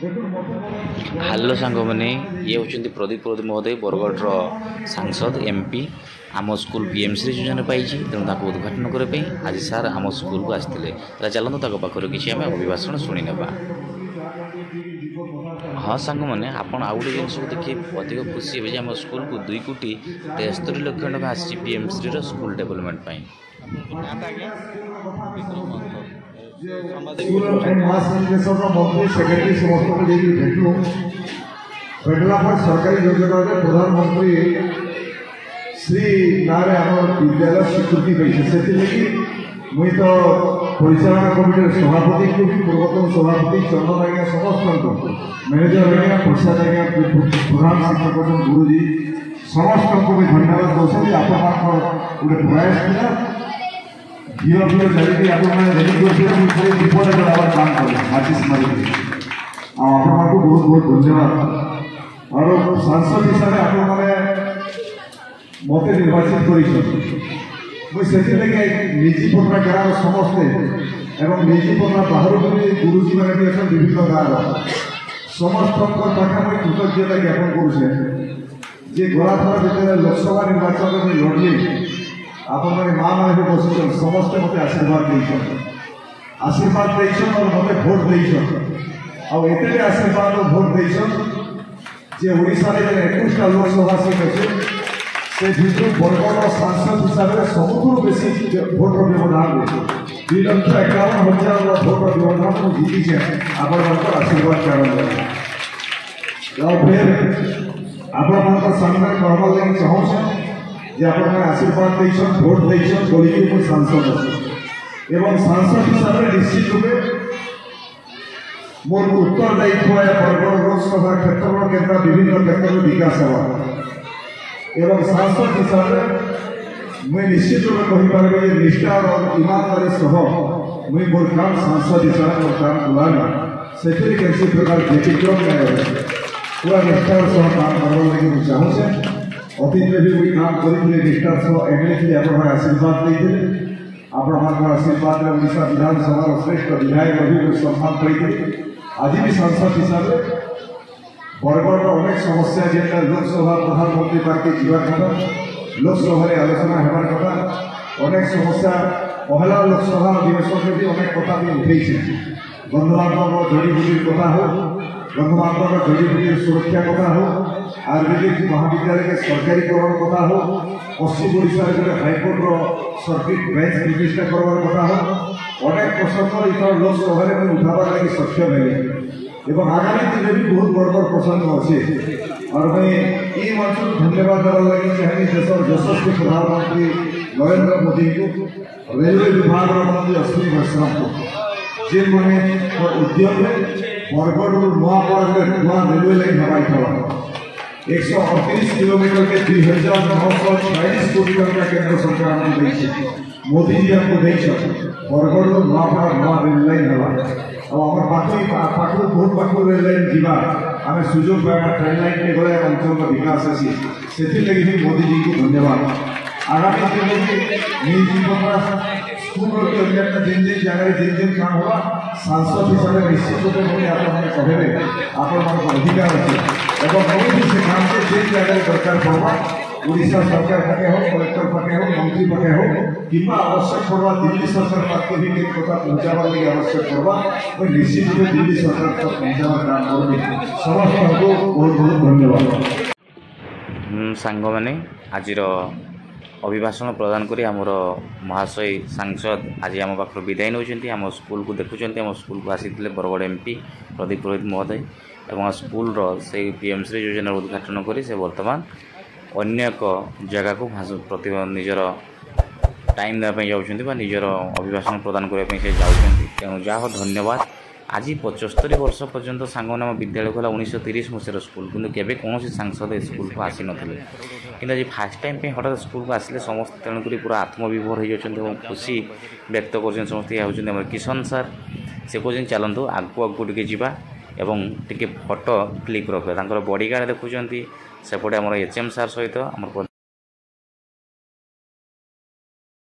Hello ସାଙ୍ଗମାନେ, ଇଏ ହେଉଛନ୍ତି ପ୍ରଦୀପ ମହୋଦୟ, ବରଗଡ଼ର ସାଂସଦ ଏମ୍ପି। ଆମ ସ୍କୁଲ ପିଏମ୍ସି ଯୋଜନା ପାଇଛି, ତେଣୁ ତାକୁ ଉଦ୍ଘାଟନ କରିବା ପାଇଁ ଆଜି ସାର୍ ଆମ ସ୍କୁଲକୁ ଆସିଥିଲେ। ତାହେଲେ ଚାଲନ୍ତୁ ତାଙ୍କ ପାଖରୁ କିଛି ଆମେ ଅଭିଭାଷଣ ଶୁଣିନେବା। ହଁ ସାଙ୍ଗମାନେ, ଆପଣ ଆଉ ଗୋଟେ ଜିନିଷକୁ ଦେଖି ଅଧିକ ଖୁସି ହେବେ ଯେ ଆମ ସ୍କୁଲକୁ 2,73,00,000 ଟଙ୍କା ଆସିଛି ପିଏମ୍ସିର ସ୍କୁଲ ଡେଭଲପମେଣ୍ଟ ପାଇଁ। भेटला सरकारी योजना प्रधानमंत्री श्री ना विद्यालय स्वीकृति पाई से मुई तो परिचालना कमिटी सभापति को भी पूर्वतन सभापति चंदन आज्ञा समस्त मैनेजर आज्ञा प्रसाद आज्ञा प्रधान शिक्षक गुरुजी समस्त को भी धन्यवाद दूसरी आप गोटे प्रयास था घीर घीर जारी आपने विपद जलावर काम करें माचिस मारिक आप बहुत बहुत धन्यवाद। और सांसद हिसाब से आप मत निर्वाचित कर निजी पत्रा गाँव समस्ते एवं निजी पत्रा बाहर गुरुजी मैंने भी अच्छा विभिन्न गाँव समस्त पाखे मुझे कृतज्ञता ज्ञापन करुचे गला थर जो लोकसभा निर्वाचन में लड़ली आप माँ मैंने भी बस समस्ते मत आशीर्वाद देसन और मत भोट देसन आते आशीर्वाद और भोट देसन जे ओडिशा रे 21टा लोकसभा सीट अच्छे से भितर बरगढ़ सांसद हिसाब से सबुठ बेसी भोटर व्यवधान अच्छे 2,51,000 भोटर व्यवधान को जीतीचे आप आशीर्वाद कारण फिर आप सामने कहबार लगे चाहूँ जे आप आशीर्वाद देसन भोट देसन बोलिए मुझे सांसद अच्छे एवं सांसद हिसाब से निश्चित रूपे मोर उत्तर दायित्व है बरगढ़ लोकसभा क्षेत्र केन्द्र विभिन्न क्षेत्र विकास हवा एवं सांसद हिसाब से मुझे निश्चित रूप में कहीपर निष्ठा और ईमानदारी सह मुझे मोर काम सांसद हिसाब से मोर काम बुलाना से किसी प्रकार व्यतिक्रम नहीं पूरा निष्ठार सह काम करने लगे मुझे चाहूँचे अतीत में भी मुझे काम करी निष्ठार सह एमएलए थी आप आशीर्वाद देते आप आशीर्वाद ओडिशा विधानसभा श्रेष्ठ विधायक भी सम्मान पाई आज भी सांसद हिसाब से बरगढ़ अनेक समस्या जेटा लोकसभा प्रधानमंत्री पार्टी जीवा कथा लोकसभा आलोचना होबार कथा अनेक समस्या पहला लोकसभा अधिवेशन में भी अनेक कथा भी उठे बंधुबांधव जड़ीबूटी कथा हो बंधुबांधव जड़ीबूटी सुरक्षा कथा हो आयुर्वेदिक महाविद्यालय के सरकारीकरण कथा हो पश्चिम ओडिशा गोटे हाईकोर्टर सर्किट बेंच प्रतिष्ठा करवार कथा हो अनेक प्रसंग इतर लोकसभा में उठावर लगे सक्षम है एवं आगामी दिन में भी बहुत बड़ बड़ प्रसंग अच्छे और मैं ये मंच को धन्यवाद देवार लगे चाहिए देशर यशस्वी प्रधानमंत्री नरेंद्र मोदी को रेलवे विभाग मंत्री अश्विनी वैष्णव को जे मैंने उद्यम में बरगढ़ नुआ रेलवे लाइन हवाई था 138 किलोमीटर के 2,946 कोटी टका केंद्र सरकार ने मोदी जी हमको बरगढ़ नुआ रेल लाइन हवा आम पाखु बहुत पाखु रेल लाइन जीवा आम सुजोग पाइबा ट्रेन लाइन के गले अंचल विकास आसी से मोदी जी को धन्यवाद। आगामी दिन में निजी स्कूल जिन जिन जगह जिन जिन काम हुआ सांसद हिसाब से निश्चित रूप में कहले आप अधिकार अच्छे से काम से जिन जगह दरकार पड़ा ओडिशा सरकार पाखे हो कलेक्टर पाखे हो मंत्री पाखे हो कि आवश्यक पड़वा दिल्ली सरकार पाखे भी कथा पहुँचावर लगे आवश्यक पड़वा मैं निश्चित रूप दिल्ली सरकार तक पहुँचावर काम करें समस्त को बहुत बहुत धन्यवाद। सांग मैंने आज अभिभाषण प्रदान करी आमर महाशय सांसद आज आम पाखर विदाय नौ आम स्कूल को देखुं आम स्कूल को आसी बरगढ़ एमपी प्रदीप महोदय और स्कूल से पीएमसी योजना उद्घाटन करी से बर्तमान अन्य एक जगह को निजर टाइम देवाई जाऊँ निजर अभिभाषण प्रदान करने से जाऊँ तेणु जहाँ धन्यवाद। आज 75 वर्ष पर्यंत सांग आम विद्यालय खोला 1930 मसीहार स्कूल किंतु केवे कौन सांसद स्कूल को आसी नथिले किंतु आज फास्ट टाइम पे हठात स्कूल को आसिले समस्त तेणुक पूरा आत्मविभोर हो खुशी व्यक्त कर समस्त होम किशन सार से कहते चलतु आगू आगू टे जावा एवं टे फटो क्लिक रखा बॉडीगार्ड देखुं सेपटे आम एचएम सार सहित आम